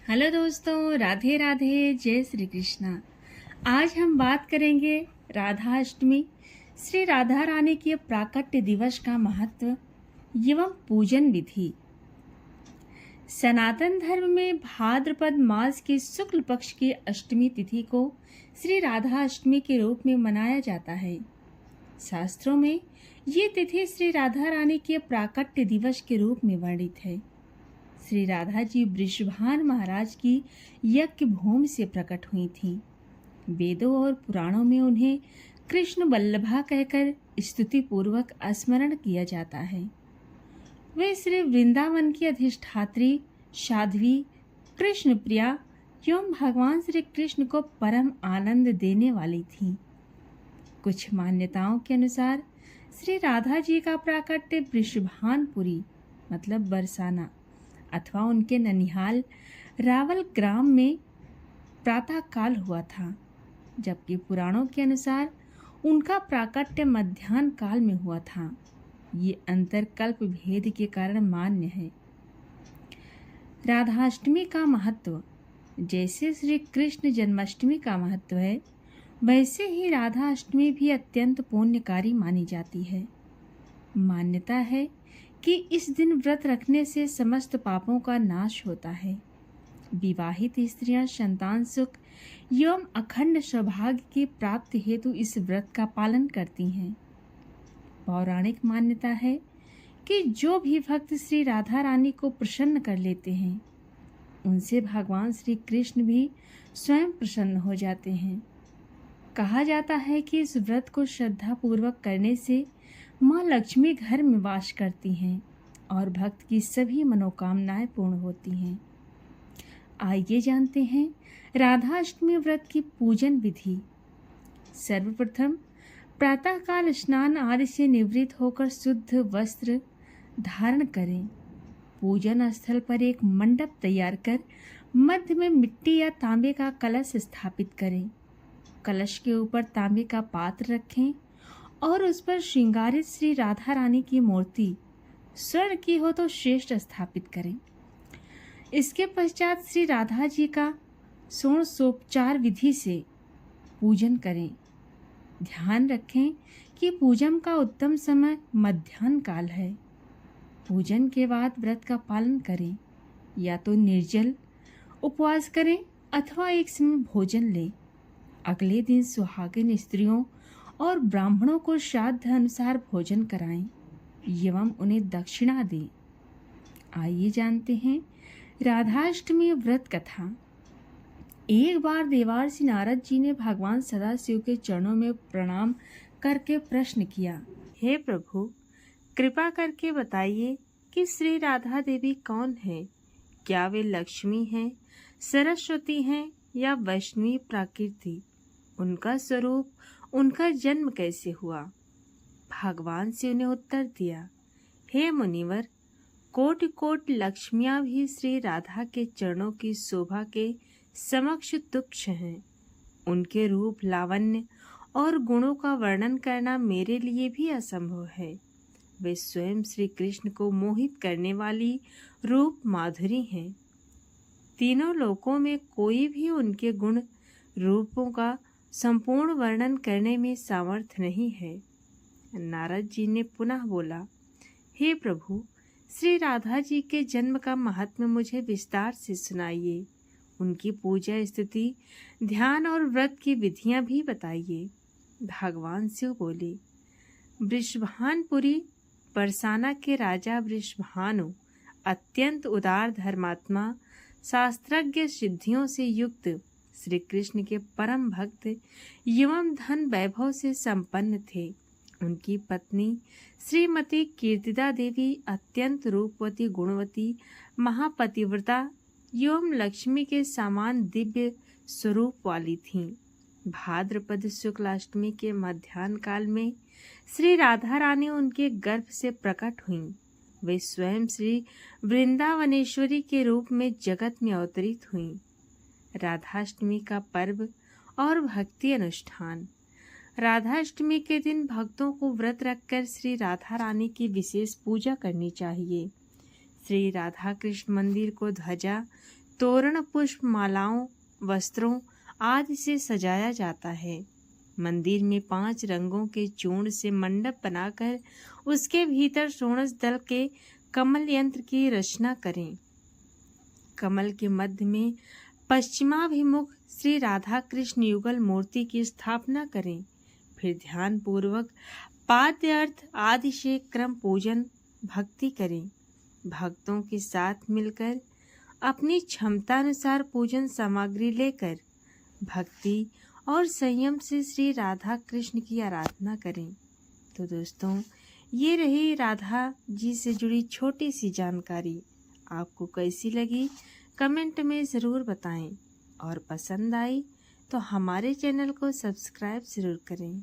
Hello दोस्तों, राधे राधे, जय श्री कृष्णा। आज हम बात करेंगे राधा अष्टमी, श्री राधा रानी के प्राकट्य दिवस का महत्व एवं पूजन विधि। सनातन धर्म में भाद्रपद मास के शुक्ल पक्ष की अष्टमी तिथि को श्री राधा अष्टमी के रूप में मनाया जाता है। शास्त्रों में ये तिथि श्री राधा रानी के प्राकट्य दिवस के रूप में वर्णित है। श्री राधा जी वृषभान महाराज की यज्ञ भूमि से प्रकट हुई थीं। वेदों और पुराणों में उन्हें कृष्ण वल्लभा कहकर स्तुति पूर्वक स्मरण किया जाता है। वे श्री वृंदावन की अधिष्ठात्री, साध्वी, कृष्ण प्रिया एवं भगवान श्री कृष्ण को परम आनंद देने वाली थीं। कुछ मान्यताओं के अनुसार श्री राधा जी का प्राकट्य वृषभानपुरी मतलब बरसाना अथवा उनके ननिहाल रावल ग्राम में प्रातः काल हुआ था, जबकि पुराणों के अनुसार उनका प्राकट्य मध्याह्न काल में हुआ था। ये अंतर कल्प भेद के कारण मान्य है। राधाष्टमी का महत्व जैसे श्री कृष्ण जन्माष्टमी का महत्व है, वैसे ही राधा अष्टमी भी अत्यंत पुण्यकारी मानी जाती है। मान्यता है कि इस दिन व्रत रखने से समस्त पापों का नाश होता है। विवाहित स्त्रियां संतान सुख एवं अखंड सौभाग्य की प्राप्ति हेतु इस व्रत का पालन करती हैं। पौराणिक मान्यता है कि जो भी भक्त श्री राधा रानी को प्रसन्न कर लेते हैं, उनसे भगवान श्री कृष्ण भी स्वयं प्रसन्न हो जाते हैं। कहा जाता है कि इस व्रत को श्रद्धा पूर्वक करने से माँ लक्ष्मी घर में वास करती हैं और भक्त की सभी मनोकामनाएं पूर्ण होती हैं। आइए जानते हैं राधा अष्टमी व्रत की पूजन विधि। सर्वप्रथम प्रातःकाल स्नान आदि से निवृत्त होकर शुद्ध वस्त्र धारण करें। पूजन स्थल पर एक मंडप तैयार कर मध्य में मिट्टी या तांबे का कलश स्थापित करें। कलश के ऊपर तांबे का पात्र रखें और उस पर श्रृंगारित श्री राधा रानी की मूर्ति स्वर्ण की हो तो श्रेष्ठ स्थापित करें। इसके पश्चात श्री राधा जी का षोडशोपचार विधि से पूजन करें। ध्यान रखें कि पूजन का उत्तम समय मध्याह्न काल है। पूजन के बाद व्रत का पालन करें, या तो निर्जल उपवास करें अथवा एक समय भोजन लें। अगले दिन सुहागिन स्त्रियों और ब्राह्मणों को श्राद्ध अनुसार भोजन कराएं एवं उन्हें दक्षिणा दें। आइए जानते हैं राधाष्टमी व्रत कथा। एक बार देवर्षि नारद जी ने भगवान सदाशिव के चरणों में प्रणाम करके प्रश्न किया, हे प्रभु, कृपा करके बताइए कि श्री राधा देवी कौन है? क्या वे लक्ष्मी हैं, सरस्वती हैं या वैष्णवी प्रकृति? उनका स्वरूप, उनका जन्म कैसे हुआ? भगवान से उन्हें उत्तर दिया, हे मुनिवर, कोटि कोटि लक्ष्मियां भी श्री राधा के चरणों की शोभा के समक्ष तुच्छ हैं। उनके रूप, लावण्य और गुणों का वर्णन करना मेरे लिए भी असंभव है। वे स्वयं श्री कृष्ण को मोहित करने वाली रूप माधुरी हैं। तीनों लोकों में कोई भी उनके गुण रूपों का संपूर्ण वर्णन करने में सामर्थ्य नहीं है। नारद जी ने पुनः बोला, हे प्रभु, श्री राधा जी के जन्म का महात्म्य मुझे विस्तार से सुनाइए। उनकी पूजा, स्तुति, ध्यान और व्रत की विधियां भी बताइए। भगवान शिव बोले, वृषभानपुरी बरसाना के राजा वृषभानु अत्यंत उदार धर्मात्मा, शास्त्रज्ञ, सिद्धियों से युक्त, श्री कृष्ण के परम भक्त एवं धन वैभव से संपन्न थे। उनकी पत्नी श्रीमती कीर्तिदा देवी अत्यंत रूपवती, गुणवती, महापतिव्रता एवं लक्ष्मी के समान दिव्य स्वरूप वाली थीं। भाद्रपद शुक्लाष्टमी के मध्याह्न काल में श्री राधा रानी उनके गर्भ से प्रकट हुईं। वे स्वयं श्री वृंदावनेश्वरी के रूप में जगत में अवतरित हुईं। राधाष्टमी का पर्व और भक्ति अनुष्ठान। राधाष्टमी के दिन भक्तों को व्रत रखकर श्री राधा रानी की विशेष पूजा करनी चाहिए। श्री राधा कृष्ण मंदिर को ध्वजा, तोरण, पुष्प, मालाओं, वस्त्रों आदि से सजाया जाता है। मंदिर में 5 रंगों के चूर्ण से मंडप बनाकर उसके भीतर षोडश दल के कमल यंत्र की रचना करें। कमल के मध्य में पश्चिमाभिमुख श्री राधा कृष्ण युगल मूर्ति की स्थापना करें। फिर ध्यान पूर्वक पाद्य अर्थ आदि से क्रम पूजन भक्ति करें। भक्तों के साथ मिलकर अपनी क्षमता अनुसार पूजन सामग्री लेकर भक्ति और संयम से श्री राधा कृष्ण की आराधना करें। तो दोस्तों, ये रही राधा जी से जुड़ी छोटी सी जानकारी। आपको कैसी लगी कमेंट में ज़रूर बताएं और पसंद आई तो हमारे चैनल को सब्सक्राइब ज़रूर करें।